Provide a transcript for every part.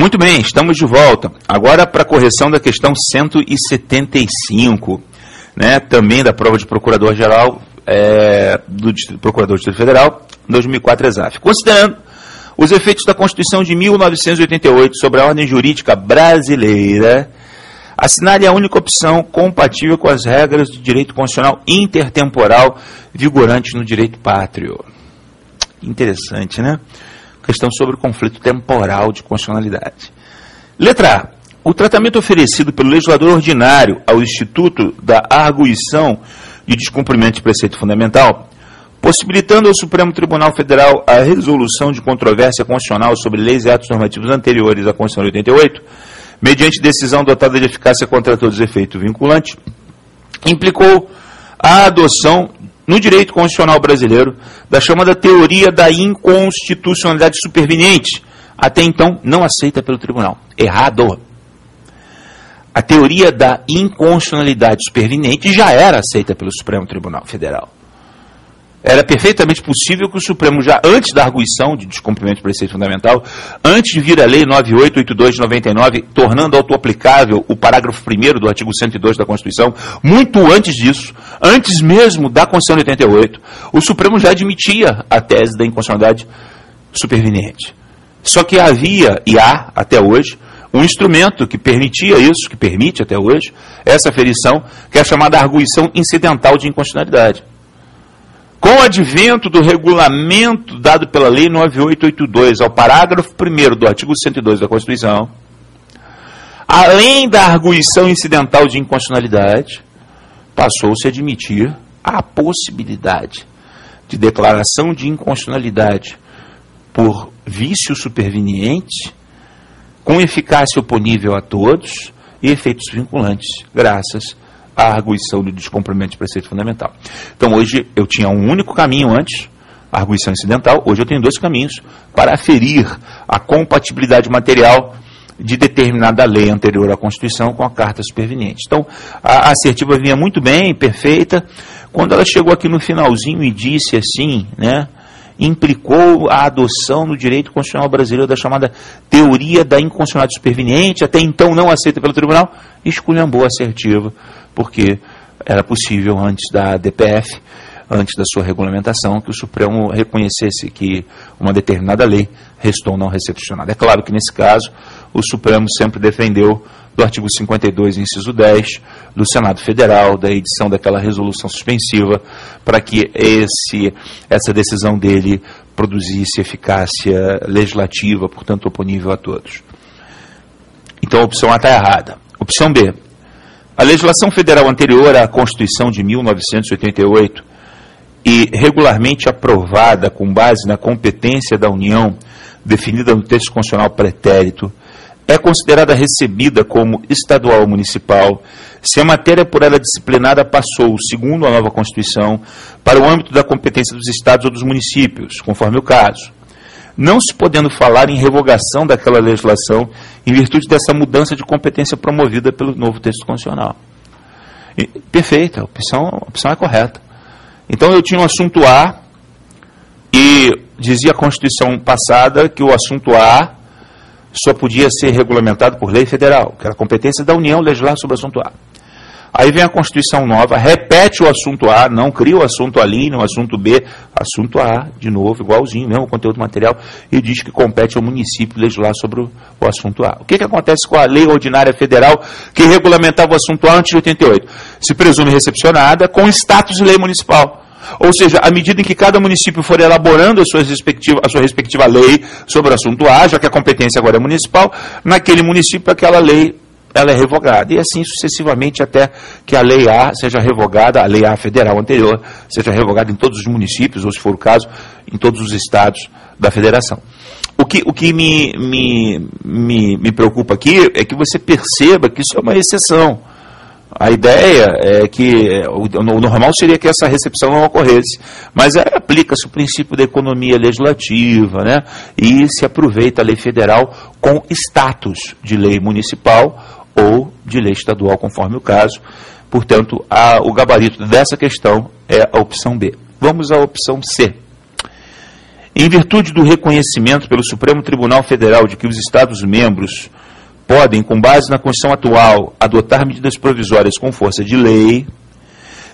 Muito bem, estamos de volta. Agora para a correção da questão 175, né, também da prova de Procurador-Geral do Procurador do Distrito Federal, 2004 ESAF. Considerando os efeitos da Constituição de 1988 sobre a ordem jurídica brasileira, assinale a única opção compatível com as regras do direito constitucional intertemporal vigorantes no direito pátrio. Interessante, né? Questão sobre o conflito temporal de constitucionalidade. Letra A. O tratamento oferecido pelo legislador ordinário ao Instituto da Arguição de Descumprimento de Preceito Fundamental, possibilitando ao Supremo Tribunal Federal a resolução de controvérsia constitucional sobre leis e atos normativos anteriores à Constituição de 88, mediante decisão dotada de eficácia contra todos os efeitos vinculantes, implicou a adoção no direito constitucional brasileiro da chamada teoria da inconstitucionalidade superveniente, até então não aceita pelo tribunal. Errado. A teoria da inconstitucionalidade superveniente já era aceita pelo Supremo Tribunal Federal. Era perfeitamente possível que o Supremo, já antes da arguição de descumprimento de preceito fundamental, antes de vir a Lei 9882 de 99, tornando autoaplicável o parágrafo 1º do artigo 102 da Constituição, muito antes disso, antes mesmo da Constituição de 88, o Supremo já admitia a tese da inconstitucionalidade superveniente. Só que havia, e há até hoje, um instrumento que permitia isso, que permite até hoje, essa aferição, que é a chamada arguição incidental de inconstitucionalidade. Com o advento do regulamento dado pela Lei 9882 ao parágrafo 1º do artigo 102 da Constituição, além da arguição incidental de inconstitucionalidade, passou-se a admitir a possibilidade de declaração de inconstitucionalidade por vício superveniente, com eficácia oponível a todos e efeitos vinculantes, graças a arguição do descumprimento de preceito fundamental. Então, hoje eu tinha um único caminho antes, a arguição incidental, hoje eu tenho dois caminhos para aferir a compatibilidade material de determinada lei anterior à Constituição com a carta superveniente. Então, a assertiva vinha muito bem, perfeita, quando ela chegou aqui no finalzinho e disse assim, né, implicou a adoção no direito constitucional brasileiro da chamada teoria da inconstitucionalidade superveniente, até então não aceita pelo tribunal, esculhambou a assertiva, porque era possível, antes da DPF, antes da sua regulamentação, que o Supremo reconhecesse que uma determinada lei restou não recepcionada. É claro que, nesse caso, o Supremo sempre defendeu do artigo 52, inciso 10, do Senado Federal, da edição daquela resolução suspensiva, para que essa decisão dele produzisse eficácia legislativa, portanto, oponível a todos. Então, a opção A está errada. Opção B. A legislação federal anterior à Constituição de 1988 e regularmente aprovada com base na competência da União, definida no texto constitucional pretérito, é considerada recebida como estadual ou municipal se a matéria por ela disciplinada passou, segundo a nova Constituição, para o âmbito da competência dos estados ou dos municípios, conforme o caso, não se podendo falar em revogação daquela legislação em virtude dessa mudança de competência promovida pelo novo texto constitucional. Perfeito, a opção é correta. Então eu tinha um assunto A e dizia a Constituição passada que o assunto A só podia ser regulamentado por lei federal, que era a competência da União legislar sobre o assunto A. Aí vem a Constituição nova, repete o assunto A, não cria o assunto ali, o assunto B, assunto A, de novo, igualzinho, mesmo conteúdo material, e diz que compete ao município legislar sobre o assunto A. O que acontece com a lei ordinária federal que regulamentava o assunto A antes de 88? Se presume recepcionada com status de lei municipal. Ou seja, à medida em que cada município for elaborando a sua respectiva lei sobre o assunto A, já que a competência agora é municipal, naquele município aquela lei ela é revogada. E assim sucessivamente até que a lei A seja revogada, a lei A federal anterior, seja revogada em todos os municípios, ou se for o caso, em todos os estados da federação. O que me preocupa aqui é que você perceba que isso é uma exceção. A ideia é que o normal seria que essa recepção não ocorresse, mas aplica-se o princípio da economia legislativa, né? E se aproveita a lei federal com status de lei municipal ou de lei estadual, conforme o caso. Portanto, o gabarito dessa questão é a opção B. Vamos à opção C. Em virtude do reconhecimento pelo Supremo Tribunal Federal de que os Estados-membros podem, com base na Constituição atual, adotar medidas provisórias com força de lei,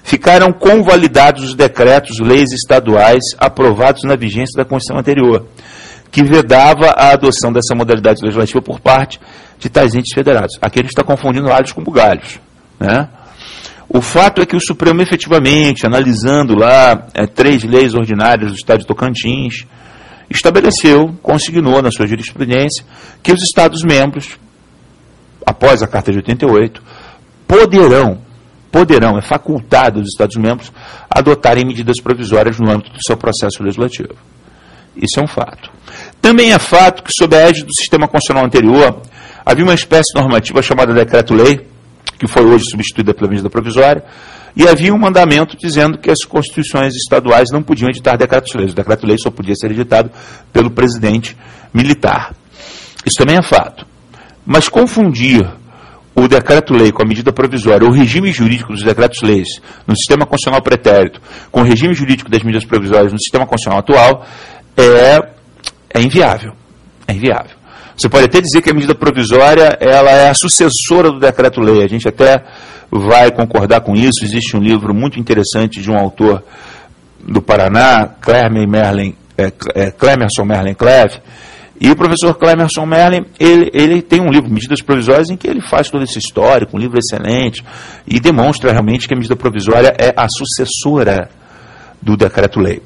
ficaram convalidados os decretos-leis estaduais aprovados na vigência da Constituição anterior, que vedava a adoção dessa modalidade legislativa por parte de tais entes federados. Aqui a gente está confundindo alhos com bugalhos, né? O fato é que o Supremo, efetivamente, analisando lá 3 leis ordinárias do Estado de Tocantins, estabeleceu, consignou na sua jurisprudência, que os Estados-membros, após a Carta de 88, poderão, é facultado aos Estados-membros adotarem medidas provisórias no âmbito do seu processo legislativo. Isso é um fato. Também é fato que, sob a égide do sistema constitucional anterior, havia uma espécie normativa chamada decreto-lei, que foi hoje substituída pela medida provisória, e havia um mandamento dizendo que as constituições estaduais não podiam editar decretos-leis. O decreto-lei só podia ser editado pelo presidente militar. Isso também é fato. Mas confundir o decreto-lei com a medida provisória, o regime jurídico dos decretos-leis no sistema constitucional pretérito, com o regime jurídico das medidas provisórias no sistema constitucional atual, é inviável. É inviável. Você pode até dizer que a medida provisória ela é a sucessora do decreto-lei. A gente até vai concordar com isso. Existe um livro muito interessante de um autor do Paraná, Clemerson Merlin Cleave, e o professor Clemerson Merlin, ele tem um livro, Medidas Provisórias, em que ele faz todo esse histórico, um livro excelente, e demonstra realmente que a medida provisória é a sucessora do decreto-lei.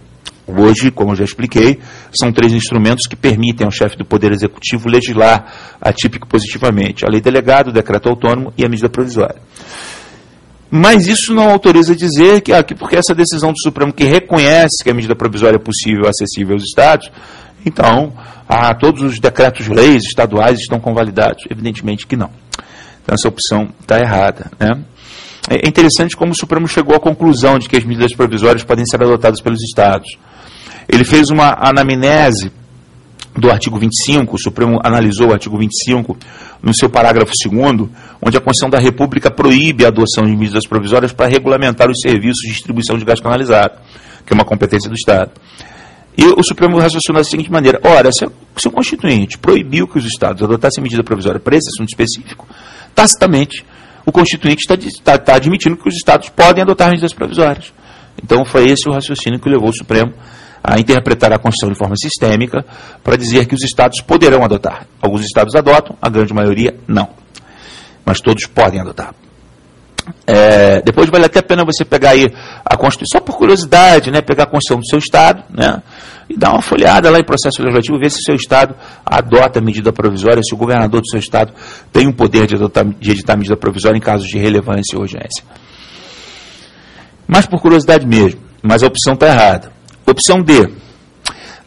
Hoje, como eu já expliquei, são 3 instrumentos que permitem ao chefe do Poder Executivo legislar atípico positivamente: a lei delegada, o decreto autônomo e a medida provisória. Mas isso não autoriza dizer que porque essa decisão do Supremo que reconhece que a medida provisória é possível e acessível aos Estados, então todos os decretos-leis estaduais estão convalidados. Evidentemente que não. Então essa opção está errada, né? É interessante como o Supremo chegou à conclusão de que as medidas provisórias podem ser adotadas pelos Estados. Ele fez uma anamnese do artigo 25, o Supremo analisou o artigo 25 no seu parágrafo 2º, onde a Constituição da República proíbe a adoção de medidas provisórias para regulamentar os serviços de distribuição de gás canalizado, que é uma competência do Estado. E o Supremo raciocinou da seguinte maneira: ora, se o Constituinte proibiu que os Estados adotassem medida provisória para esse assunto específico, tacitamente o Constituinte está admitindo que os Estados podem adotar medidas provisórias. Então foi esse o raciocínio que levou o Supremo a interpretar a Constituição de forma sistêmica para dizer que os Estados poderão adotar. Alguns Estados adotam, a grande maioria não. Mas todos podem adotar. Depois vale até a pena você pegar aí a Constituição, só por curiosidade, né, pegar a Constituição do seu Estado, né, e dar uma folheada lá em processo legislativo, ver se o seu Estado adota medida provisória, se o governador do seu Estado tem o poder de editar medida provisória em casos de relevância e urgência. Mas por curiosidade mesmo, mas a opção está errada. Opção D.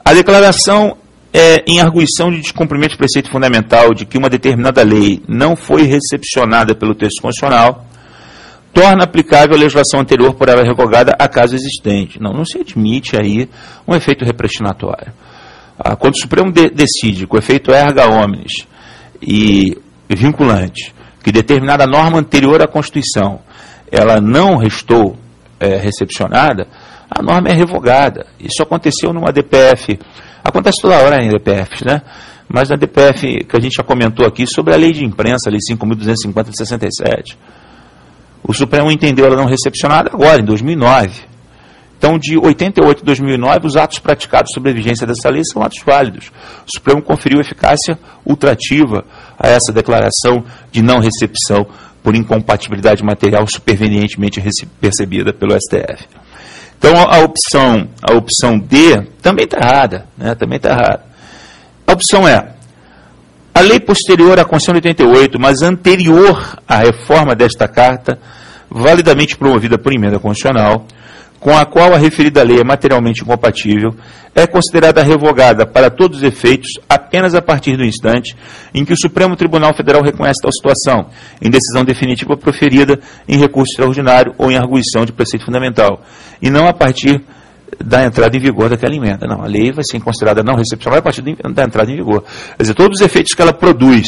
A declaração em arguição de descumprimento de preceito fundamental de que uma determinada lei não foi recepcionada pelo texto constitucional torna aplicável a legislação anterior por ela revogada a caso existente. Não se admite aí um efeito repristinatório. Quando o Supremo decide, com efeito erga omnes e vinculante, que determinada norma anterior à Constituição ela não restou recepcionada, a norma é revogada. Isso aconteceu numa DPF, acontece toda hora em DPFs, né? Mas na DPF que a gente já comentou aqui sobre a lei de imprensa, a lei 5.250 de 67. O Supremo entendeu ela não recepcionada agora, em 2009. Então, de 88 a 2009, os atos praticados sobre a vigência dessa lei são atos válidos. O Supremo conferiu eficácia ultrativa a essa declaração de não recepção por incompatibilidade material supervenientemente percebida pelo STF. Então, a opção D também está errada, né? Também está errada. A opção é: a lei posterior à Constituição de 88, mas anterior à reforma desta Carta, validamente promovida por emenda constitucional, com a qual a referida lei é materialmente incompatível, é considerada revogada para todos os efeitos apenas a partir do instante em que o Supremo Tribunal Federal reconhece tal situação, em decisão definitiva proferida em recurso extraordinário ou em arguição de preceito fundamental, e não a partir da entrada em vigor daquela emenda. Não, a lei vai ser considerada não recepcionável a partir da entrada em vigor. Quer dizer, todos os efeitos que ela produz,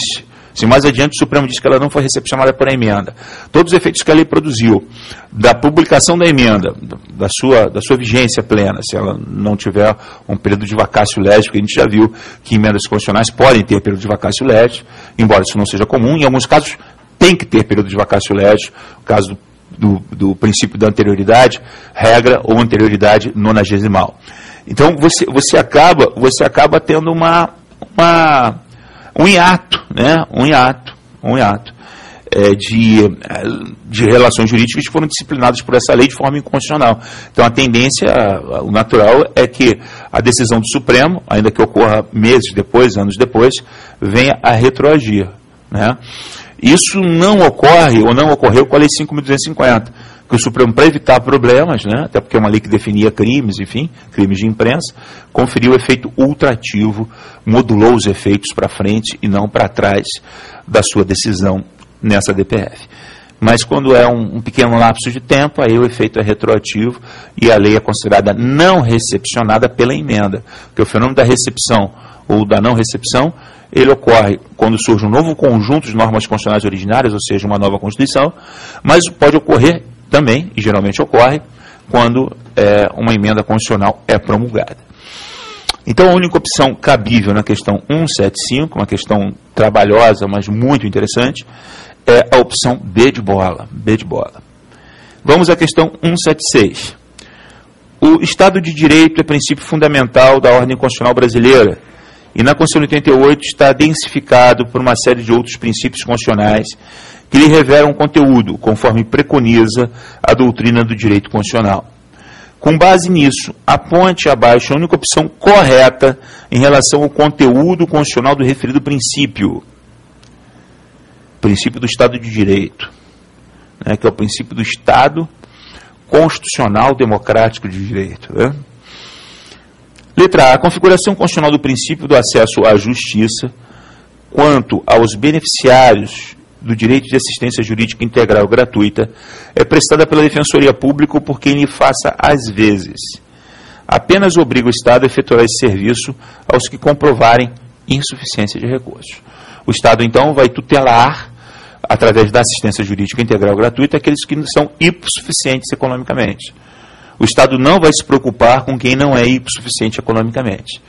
Se mais adiante o Supremo diz que ela não foi recepcionada por emenda, todos os efeitos que a lei produziu, da publicação da emenda, da sua vigência plena, se ela não tiver um período de vacácio legis, porque a gente já viu que emendas constitucionais podem ter período de vacácio legis, embora isso não seja comum, em alguns casos tem que ter período de vacácio legis, o caso do princípio da anterioridade, regra ou anterioridade nonagesimal. Então você acaba tendo um hiato, né? Um hiato de relações jurídicas que foram disciplinadas por essa lei de forma inconstitucional. Então a tendência, o natural é que a decisão do Supremo, ainda que ocorra meses depois, anos depois, venha a retroagir, né? Isso não ocorre, ou não ocorreu com a Lei 5.250, que o Supremo, para evitar problemas, né, até porque é uma lei que definia crimes, enfim, crimes de imprensa, conferiu efeito ultrativo, modulou os efeitos para frente e não para trás da sua decisão nessa DPF. Mas quando é um pequeno lapso de tempo, aí o efeito é retroativo e a lei é considerada não recepcionada pela emenda, porque o fenômeno da recepção ou da não recepção, ele ocorre quando surge um novo conjunto de normas constitucionais originárias, ou seja, uma nova Constituição, mas pode ocorrer também, e geralmente ocorre, quando uma emenda constitucional é promulgada. Então, a única opção cabível na questão 175, uma questão trabalhosa, mas muito interessante, é a opção B de bola. Vamos à questão 176. O Estado de Direito é princípio fundamental da ordem constitucional brasileira, e na Constituição de 88 está densificado por uma série de outros princípios constitucionais que lhe revelam conteúdo, conforme preconiza a doutrina do direito constitucional. Com base nisso, aponte abaixo a única opção correta em relação ao conteúdo constitucional do referido princípio. Princípio do Estado de Direito, né, que é o princípio do Estado constitucional democrático de direito, né? Letra A. A configuração constitucional do princípio do acesso à justiça quanto aos beneficiários do direito de assistência jurídica integral gratuita é prestada pela Defensoria Pública ou por quem lhe faça às vezes. Apenas obriga o Estado a efetuar esse serviço aos que comprovarem insuficiência de recursos. O Estado, então, vai tutelar, através da assistência jurídica integral gratuita, aqueles que são hipossuficientes economicamente. O Estado não vai se preocupar com quem não é hipossuficiente economicamente.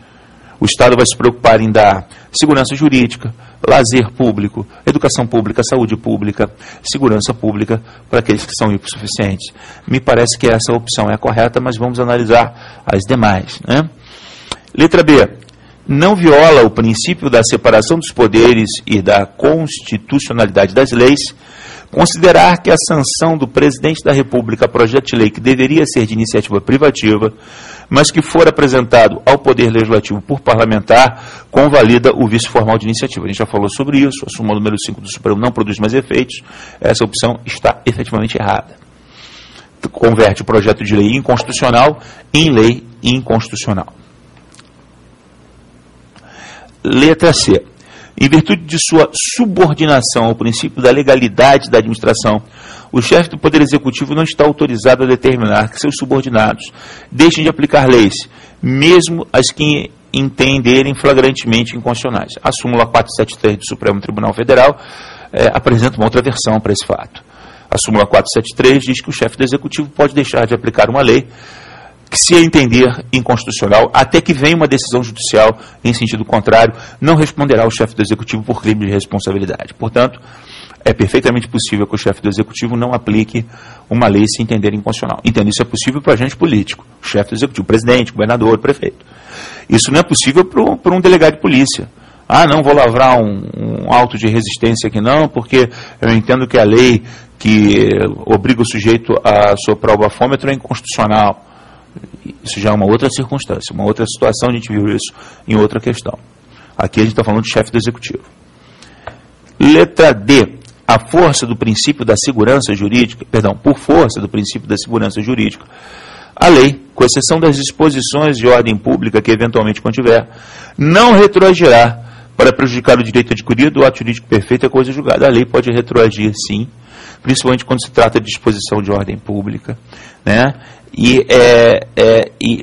O Estado vai se preocupar em dar segurança jurídica, lazer público, educação pública, saúde pública, segurança pública para aqueles que são hipossuficientes. Me parece que essa opção é a correta, mas vamos analisar as demais, né? Letra B. Não viola o princípio da separação dos poderes e da constitucionalidade das leis considerar que a sanção do presidente da República a projeto de lei que deveria ser de iniciativa privativa, mas que for apresentado ao Poder Legislativo por parlamentar, convalida o vício formal de iniciativa. A gente já falou sobre isso, a súmula número 5 do Supremo não produz mais efeitos, essa opção está efetivamente errada. Converte o projeto de lei inconstitucional em lei inconstitucional. Letra C. Em virtude de sua subordinação ao princípio da legalidade da administração, o chefe do Poder Executivo não está autorizado a determinar que seus subordinados deixem de aplicar leis, mesmo as que entenderem flagrantemente inconstitucionais. A súmula 473 do Supremo Tribunal Federal apresenta uma outra versão para esse fato. A súmula 473 diz que o chefe do Executivo pode deixar de aplicar uma lei que, se a entender inconstitucional, até que venha uma decisão judicial em sentido contrário, não responderá ao chefe do Executivo por crime de responsabilidade. Portanto, é perfeitamente possível que o chefe do Executivo não aplique uma lei se entender inconstitucional. Entendo, isso é possível para agente político, chefe do Executivo, presidente, governador, prefeito. Isso não é possível para um delegado de polícia. Ah, não vou lavrar um auto de resistência aqui não, porque eu entendo que a lei que obriga o sujeito a soprar o bafômetro é inconstitucional. Isso já é uma outra circunstância, uma outra situação, a gente viu isso em outra questão. Aqui a gente está falando de chefe do Executivo. Letra D. A força do princípio da segurança jurídica, por força do princípio da segurança jurídica, a lei, com exceção das disposições de ordem pública que eventualmente contiver, não retroagirá para prejudicar o direito adquirido. O ato jurídico perfeito é coisa julgada. A lei pode retroagir, sim, principalmente quando se trata de disposição de ordem pública, né?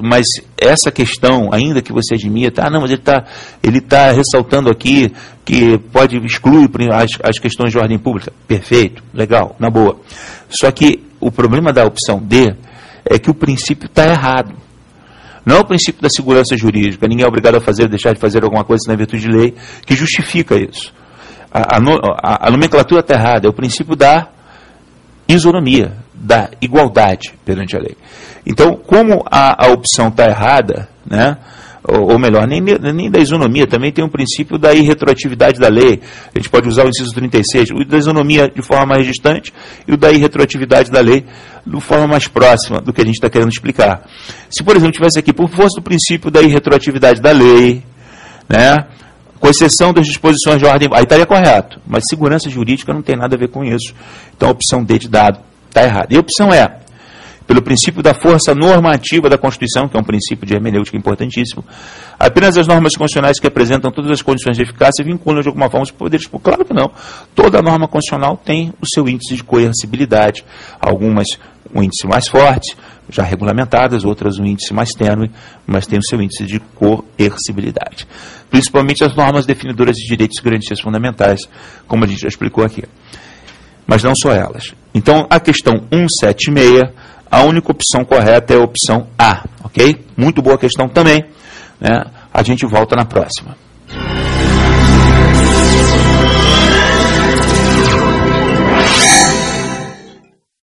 Mas essa questão, ainda que você admita, não, mas ele tá ressaltando aqui que pode excluir as questões de ordem pública. Perfeito, legal, na boa. Só que o problema da opção D é que o princípio está errado. Não é o princípio da segurança jurídica, ninguém é obrigado a fazer ou deixar de fazer alguma coisa na virtude de lei, que justifica isso. A nomenclatura está errada, é o princípio da isonomia, da igualdade perante a lei. Então, como a opção está errada, né, ou melhor, nem da isonomia, também tem um princípio da irretroatividade da lei. A gente pode usar o inciso 36, o da isonomia de forma mais distante e o da irretroatividade da lei de forma mais próxima do que a gente está querendo explicar. Se, por exemplo, tivesse aqui, por força do princípio da irretroatividade da lei, né, com exceção das disposições de ordem, aí estaria correto, mas segurança jurídica não tem nada a ver com isso. Então a opção D de dado está errada. E a opção E, pelo princípio da força normativa da Constituição, que é um princípio de hermenêutica importantíssimo, apenas as normas constitucionais que apresentam todas as condições de eficácia vinculam de alguma forma os poderes públicos. Claro que não. Toda norma constitucional tem o seu índice de coercibilidade. Algumas um índice mais forte, já regulamentadas, outras um índice mais tênue, mas tem o seu índice de coercibilidade. Principalmente as normas definidoras de direitos e garantias fundamentais, como a gente já explicou aqui. Mas não só elas. Então, a questão 176, a única opção correta é a opção A, ok? Muito boa questão também, né? A gente volta na próxima.